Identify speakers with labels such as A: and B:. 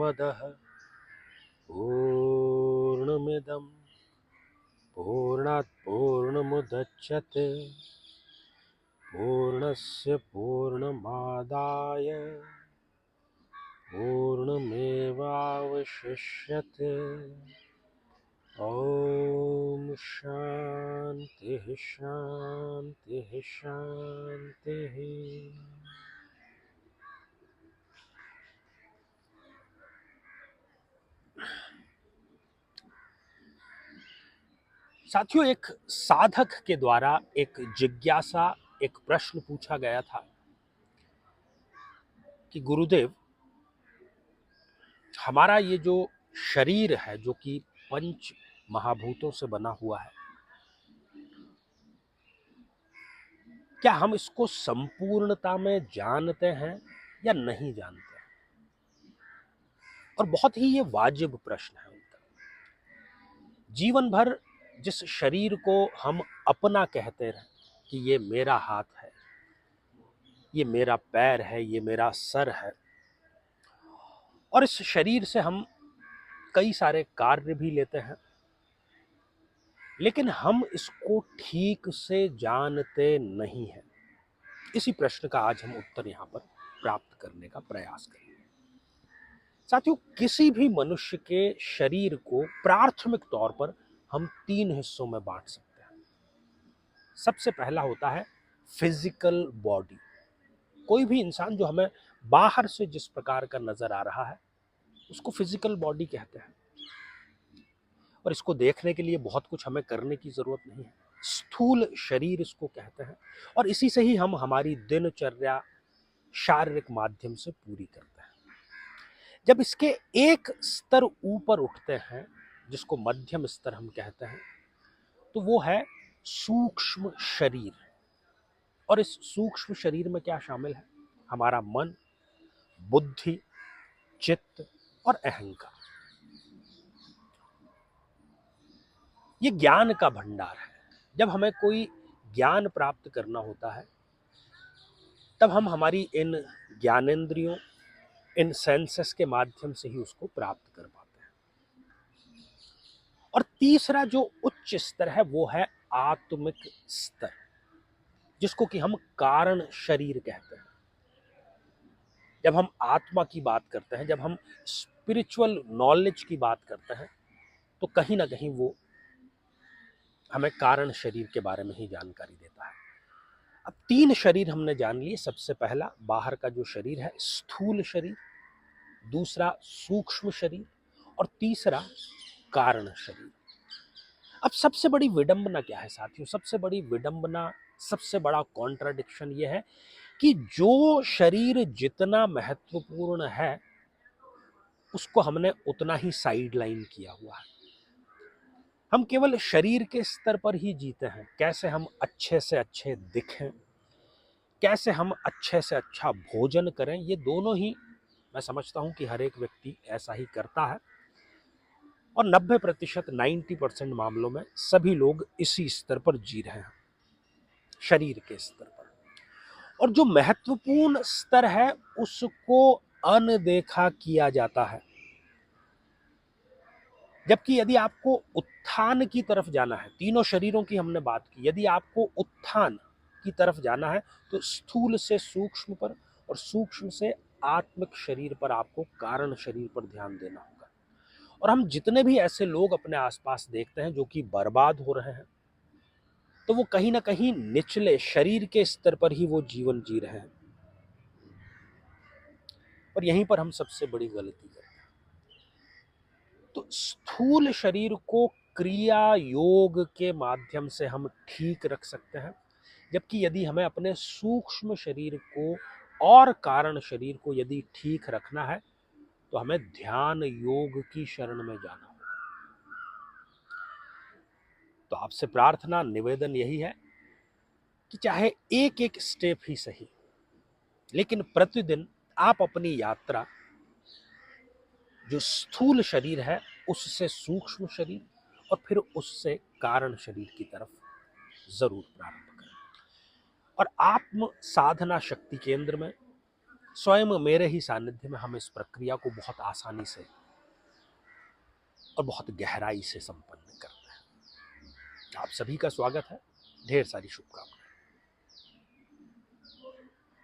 A: पूर्णमदः पूर्णमिदं पूर्णात् पूर्णमुदच्यते पूर्णस्य पूर्णमादाय पूर्णमेवावशिष्यते। ॐ शान्तिः शान्तिः शान्तिः। साथियों, एक साधक के द्वारा एक जिज्ञासा, एक प्रश्न पूछा गया था कि गुरुदेव, हमारा ये जो शरीर है जो कि पंच महाभूतों से बना हुआ है, क्या हम इसको संपूर्णता में जानते हैं या नहीं जानते हैं? और बहुत ही ये वाजिब प्रश्न है उनका। जीवन भर जिस शरीर को हम अपना कहते रहे कि ये मेरा हाथ है, ये मेरा पैर है, ये मेरा सर है, और इस शरीर से हम कई सारे कार्य भी लेते हैं, लेकिन हम इसको ठीक से जानते नहीं हैं। इसी प्रश्न का आज हम उत्तर यहाँ पर प्राप्त करने का प्रयास करेंगे। साथियों, किसी भी मनुष्य के शरीर को प्राथमिक तौर पर हम 3 हिस्सों में बांट सकते हैं। सबसे पहला होता है फिजिकल बॉडी। कोई भी इंसान जो हमें बाहर से जिस प्रकार का नजर आ रहा है उसको फिजिकल बॉडी कहते हैं, और इसको देखने के लिए बहुत कुछ हमें करने की जरूरत नहीं है। स्थूल शरीर इसको कहते हैं, और इसी से ही हम हमारी दिनचर्या शारीरिक माध्यम से पूरी करते हैं। जब इसके एक स्तर ऊपर उठते हैं, जिसको मध्यम स्तर हम कहते हैं, तो वो है सूक्ष्म शरीर। और इस सूक्ष्म शरीर में क्या शामिल है? हमारा मन, बुद्धि, चित्त और अहंकार। ये ज्ञान का भंडार है। जब हमें कोई ज्ञान प्राप्त करना होता है तब हम हमारी इन ज्ञानेंद्रियों, इन सेंसेस के माध्यम से ही उसको प्राप्त कर पाते हैं। और तीसरा जो उच्च स्तर है वो है आत्मिक स्तर, जिसको कि हम कारण शरीर कहते हैं। जब हम आत्मा की बात करते हैं, जब हम स्पिरिचुअल नॉलेज की बात करते हैं, तो कहीं ना कहीं वो हमें कारण शरीर के बारे में ही जानकारी देता है। अब 3 शरीर हमने जान लिए। सबसे पहला बाहर का जो शरीर है, स्थूल शरीर, दूसरा सूक्ष्म शरीर, और तीसरा कारण शरीर। अब सबसे बड़ी विडंबना क्या है साथियों? सबसे बड़ी विडंबना, सबसे बड़ा कॉन्ट्राडिक्शन ये है कि जो शरीर जितना महत्वपूर्ण है उसको हमने उतना ही साइड लाइन किया हुआ है। हम केवल शरीर के स्तर पर ही जीते हैं। कैसे हम अच्छे से अच्छे दिखें, कैसे हम अच्छे से अच्छा भोजन करें, ये दोनों ही मैं समझता हूं कि हर एक व्यक्ति ऐसा ही करता है, और 90% 90% मामलों में सभी लोग इसी स्तर पर जी रहे हैं, शरीर के स्तर पर। और जो महत्वपूर्ण स्तर है उसको अनदेखा किया जाता है। जबकि यदि आपको उत्थान की तरफ जाना है, तीनों शरीरों की हमने बात की, यदि आपको उत्थान की तरफ जाना है तो स्थूल से सूक्ष्म पर और सूक्ष्म से आत्मिक शरीर पर, आपको कारण शरीर पर ध्यान देना होगा। और हम जितने भी ऐसे लोग अपने आसपास देखते हैं जो कि बर्बाद हो रहे हैं, तो वो कहीं ना कहीं निचले शरीर के स्तर पर ही वो जीवन जी रहे हैं। और यहीं पर हम सबसे बड़ी गलती करते हैं। तो स्थूल शरीर को क्रिया योग के माध्यम से हम ठीक रख सकते हैं, जबकि यदि हमें अपने सूक्ष्म शरीर को और कारण शरीर को यदि ठीक रखना है तो हमें ध्यान योग की शरण में जाना होगा। तो आपसे प्रार्थना, निवेदन यही है कि चाहे एक एक स्टेप ही सही, लेकिन प्रतिदिन आप अपनी यात्रा जो स्थूल शरीर है उससे सूक्ष्म शरीर और फिर उससे कारण शरीर की तरफ जरूर प्रारंभ करें। और आत्म साधना शक्ति केंद्र में स्वयं मेरे ही सानिध्य में हम इस प्रक्रिया को बहुत आसानी से और बहुत गहराई से संपन्न करते हैं। आप सभी का स्वागत है, ढेर सारी शुभकामनाएं।